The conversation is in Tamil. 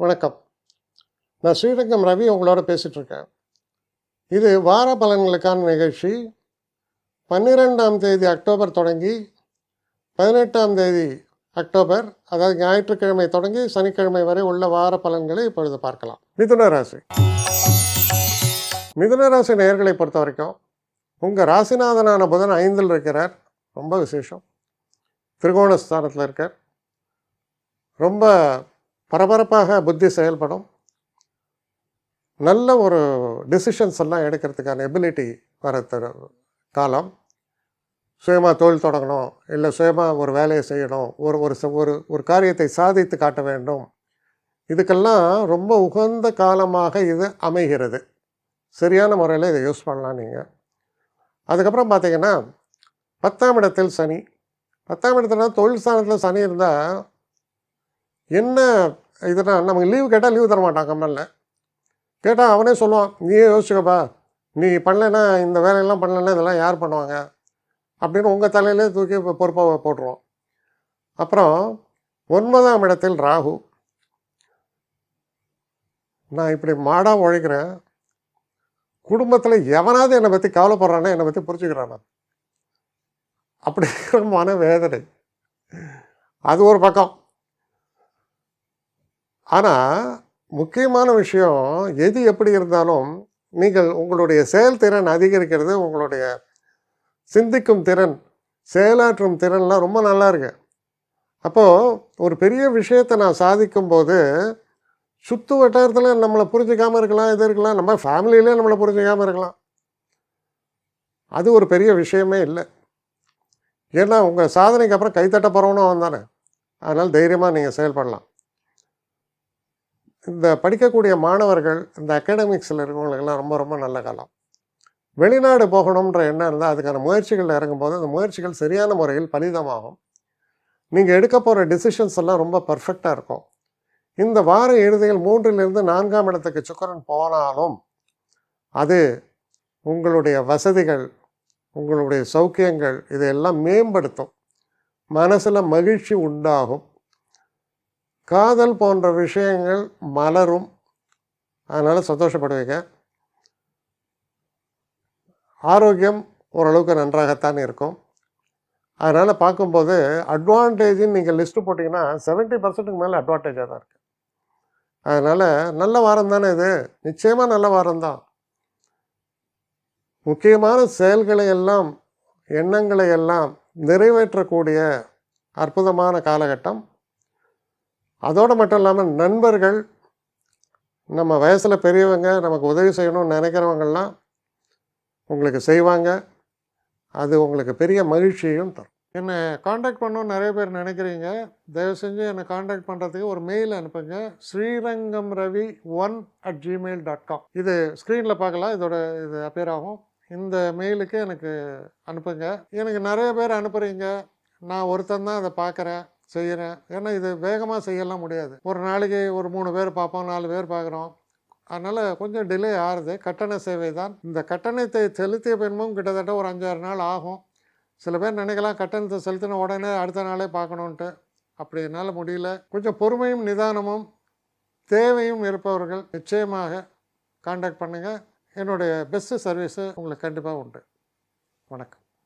வணக்கம். நான் ஸ்ரீரங்கம் ரவி உங்களோட பேசிகிட்டு இருக்கேன். இது வார பலன்களுக்கான நிகழ்ச்சி. 12ஆம் தேதி அக்டோபர் தொடங்கி 18ஆம் தேதி அக்டோபர், அதாவது ஞாயிற்றுக்கிழமை தொடங்கி சனிக்கிழமை வரை உள்ள வார பலன்களை இப்பொழுது பார்க்கலாம். மிதுன ராசி. மிதுன ராசி நேயர்களை பொறுத்த வரைக்கும் உங்கள் ராசிநாதனான புதன் 5ல் இருக்கிறார். ரொம்ப விசேஷம். திரிகோணஸ்தானத்தில் இருக்கார். ரொம்ப பரபரப்பாக புத்தி செயல்படும். நல்ல ஒரு டிசிஷன்ஸ் எல்லாம் எடுக்கிறதுக்கான எபிலிட்டி வர காலம். சுயமாக தொழில் தொடங்கணும், இல்லை சுயமாக ஒரு வேலையை செய்யணும், ஒரு ஒரு ஒரு காரியத்தை சாதித்து காட்ட வேண்டும், இதுக்கெல்லாம் ரொம்ப உகந்த காலமாக இது அமைகிறது. சரியான முறையில் இதை யூஸ் பண்ணலாம் நீங்கள். அதுக்கப்புறம் பார்த்தீங்கன்னா 10ஆம் இடத்தில் சனி. 10ஆம் இடத்துல தொழில் ஸ்தானத்தில் சனி இருந்தால் என்ன இதுனா, நமக்கு லீவு கேட்டால் லீவு தர மாட்டான் கம்பெனியில். கேட்டால் அவனே சொல்லுவான், நீயே யோசிச்சுக்கப்பா, நீ பண்ணலைன்னா இந்த வேலையெல்லாம் பண்ணலைன்னா இதெல்லாம் யார் பண்ணுவாங்க அப்படின்னு உங்கள் தலையிலே தூக்கி பொறுப்பாக போட்டுருவோம். அப்புறம் 9ஆம் இடத்தில் ராகு. நான் இப்படி மாடாக உழைக்கிறேன், குடும்பத்தில் எவனாவது என்னை பற்றி கவலைப்படுறானே, என்னை பற்றி புரிஞ்சுக்கிறானா அப்படிங்கிற மன வேதனை. அது ஒரு பக்கம். ஆனால் முக்கியமான விஷயம், எது எப்படி இருந்தாலும் நீங்கள் உங்களுடைய செயல்திறன் அதிகரிக்கிறது, உங்களுடைய சிந்திக்கும் திறன், செயலாற்றும் திறன்லாம் ரொம்ப நல்லா இருக்கு. அப்போது ஒரு பெரிய விஷயத்தை நான் சாதிக்கும்போது சுற்று வட்டாரத்தில் நம்மளை புரிஞ்சிக்காமல் இருக்கலாம், இது இருக்கலாம், நம்ம ஃபேமிலியிலே நம்மளை புரிஞ்சிக்காமல் இருக்கலாம். அது ஒரு பெரிய விஷயமே இல்லை. ஏன்னா உங்கள் சாதனைக்கு அப்புறம் கைத்தட்ட போகிறவனும் அவன் தானே. அதனால் தைரியமாக நீங்கள் செயல்படலாம். இந்த படிக்கக்கூடிய மாணவர்கள், இந்த அகாடமிக்ஸில் இருக்கிறவங்களுக்கெல்லாம் ரொம்ப ரொம்ப நல்ல காலம். வெளிநாடு போகணுன்ற எண்ணம் இருந்தால் அதுக்கான முயற்சிகள் இறங்கும்போது அந்த முயற்சிகள் சரியான முறையில் பலிதமாகும். நீங்கள் எடுக்க போகிற டிசிஷன்ஸ் எல்லாம் ரொம்ப பர்ஃபெக்டாக இருக்கும். இந்த வார இறுதியில் 3லிருந்து 4ஆம் இடத்துக்கு சுக்கிரன் போனாலும் அது உங்களுடைய வசதிகள், உங்களுடைய சௌக்கியங்கள் இதையெல்லாம் மேம்படுத்தும். மனசில் மகிழ்ச்சி உண்டாகும். காதல் போன்ற விஷயங்கள் மலரும். அதனால் சந்தோஷப்படுவீங்க. ஆரோக்கியம் ஓரளவுக்கு நன்றாகத்தான் இருக்கும். அதனால் பார்க்கும்போது அட்வான்டேஜின்னு நீங்கள் லிஸ்ட்டு போட்டிங்கன்னா 70% மேலே அட்வான்டேஜாக தான் இருக்குது. அதனால் நல்ல வாரம் தானே இது, நிச்சயமாக நல்ல வாரம்தான். முக்கியமான செயல்களை எல்லாம், எண்ணங்களை எல்லாம் நிறைவேற்றக்கூடிய அற்புதமான காலகட்டம். அதோடு மட்டும் இல்லாமல் நண்பர்கள், நம்ம வயசில் பெரியவங்க, நமக்கு உதவி செய்யணும்னு நினைக்கிறவங்கெல்லாம் உங்களுக்கு செய்வாங்க. அது உங்களுக்கு பெரிய மகிழ்ச்சியையும் தரும். என்னை காண்டாக்ட் பண்ணணும்னு நிறைய பேர் நினைக்கிறீங்க. தயவு செஞ்சு என்னை காண்டாக்ட் பண்ணுறதுக்கு ஒரு மெயில் அனுப்புங்க. srirangamravi1@gmail.com. இது ஸ்க்ரீனில் பார்க்கலாம், இது அப்பியர் ஆகும். இந்த மெயிலுக்கு எனக்கு அனுப்புங்க. எனக்கு நிறைய பேர் அனுப்புகிறீங்க, நான் ஒருத்தன் தான் அதை பார்க்குறேன், செய்கிறேன். ஏன்னா இது வேகமாக செய்யலாம் முடியாது. ஒரு நாளைக்கு ஒரு 3 பேர் பார்ப்போம், 4 பேர் பார்க்குறோம். அதனால் கொஞ்சம் டிலே ஆகுது. கட்டண சேவை தான். இந்த கட்டணத்தை செலுத்திய பின்பும் கிட்டத்தட்ட ஒரு 5-6 நாள் ஆகும். சில பேர் நினைக்கலாம் கட்டணத்தை செலுத்தின உடனே அடுத்த நாளே பார்க்கணுன்ட்டு. அப்படி என்னால் முடியல. கொஞ்சம் பொறுமையும் நிதானமும் தேவையும் இருப்பவர்கள் நிச்சயமாக காண்டாக்ட் பண்ணுங்கள். என்னுடைய பெஸ்ட்டு சர்வீஸு உங்களுக்கு கண்டிப்பாக உண்டு. வணக்கம்.